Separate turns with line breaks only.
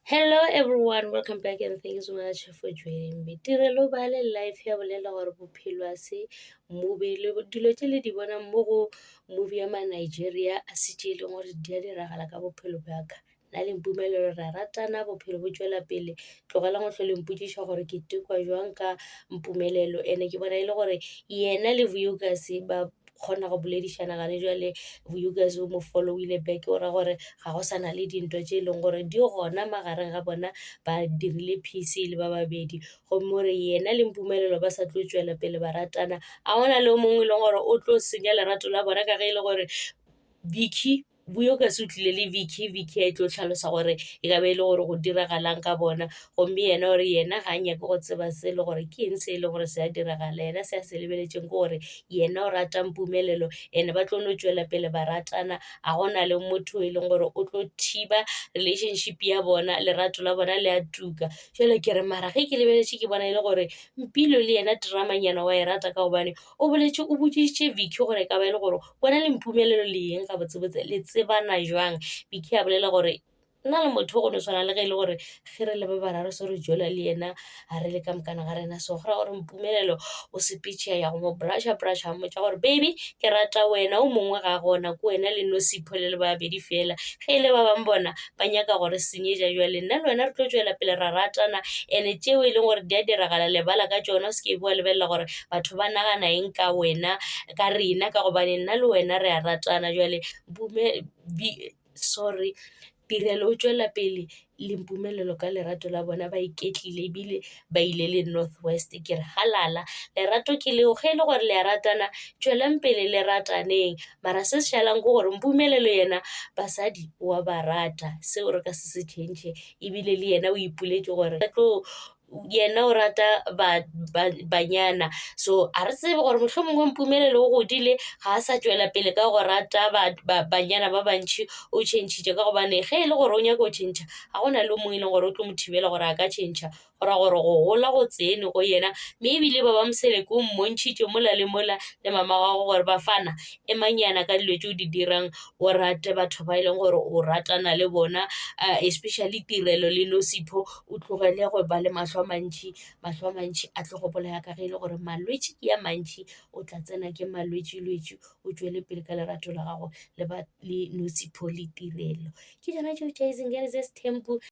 Hello everyone, welcome back and thank you so much for joining me. Tirelo ba le life ya bolela gore bophelo a se movie le dilo tse le di bonang mo go movie ya ma Nigeria a se tše e leng gore di a diragala ka bophelo bja ka. Na le mpumelelo ra ratana bophelo bo tšwela pele tlogela go tlhole mpotšiša gore ke tekwa jwang ka mpumelelo ene ke bona e le gore yena le Vuyokas ba kgona go boledišana gane jwale Vuyokas o mo followile back o ra gore ga go sana le dintwa tše e leng gore di gona magareng ga bona ba dirile peace le ba babedi gomme gore yena le mpumelelo ba sa tlo tšwela pele ba ratana a gona le o mongwe e leng gore o tlo senya lerato la bona ka ge e le gore Vicky Vuyokas o tlile le Vicky a tlo tlhalosa gore e ka be e le gore go diragalang ka bona gomme yena gore yena ga a nyake go tseba se le gore ke eng se e le gore se a diragala yena se a se lebeletseng ke gore yena o rata mpumelelo ene ba tlo no tšwela pele ba ratana a gona le motho e leng gore o tlo thiba relationship ya bona lerato la bona le a tuka jale ke re mara ge ke lebeletse ke bona e le gore Mpilo le yena dramanyana wa e rata ka gobane o boletse o botsisitše Vicky gore e ka ba e le gore bona le mpumelelo le eng ga botsebotse le tsebana jwang Vicky a bolela gore nna le motho go no tshwana le ge e le gore ge re le ba bararo se re jola le yena a re le ka mokana ga rena so go ra gore mpumelelo o sepetšea ya go mo brusha a mmotša gore baby ke rata wena o mongwe ga gona ko wena le Nosipho le babedi fela ge e le ba bang bona ba nyaka gore senyetša jwale nna le wena re tlo tšwela pele ra ratana ene tšeo e leng gore di a diragala lebala ka tšona o se ke bua lebelela gore batho ba nagana eng ka wena ka rena ka gobane nna le wena re a ratana jwale Tirelo o tšwela pele le mpumelelo ka lerato la bona ba iketlile ebile ba ile le North West ke re halala lerato ke leo ge e le gore le a ratana tšwelang pele le rataneng mara se se šalang ke gore mpumelelo yena basadi wa ba rata seo re ka se change ebile le yena o ipoletse gore yena o rata banyana so a re tsebe gore mohlomongwe mpumelelo o godile ga a sa tšwela pele ka go rata banyana ba bantšhi o change ka gobane ge e le gore o nyaka go change ga gona le o mongwe e leng gore o tlo mo thibela gore a ka change gora gore go gola go tsene go yena mme ebile ba ba moseleke o mmontšhitše mola le mama gago gore bafana e manyana ka dilo tse o di dirang o rate batho ba e leng gore o ratana le bona especially Tirelo le Nosipho o tlogele go ba le mahlo a mantšhi a tlo gopola ya ka ge e le gore malwetse ke ya mantšhi o tla tsena ke malwetse o tšwele pele ka lerato la gago le Nosipho le Tirelo ke jona tšeo tša iseng ke re se Tempo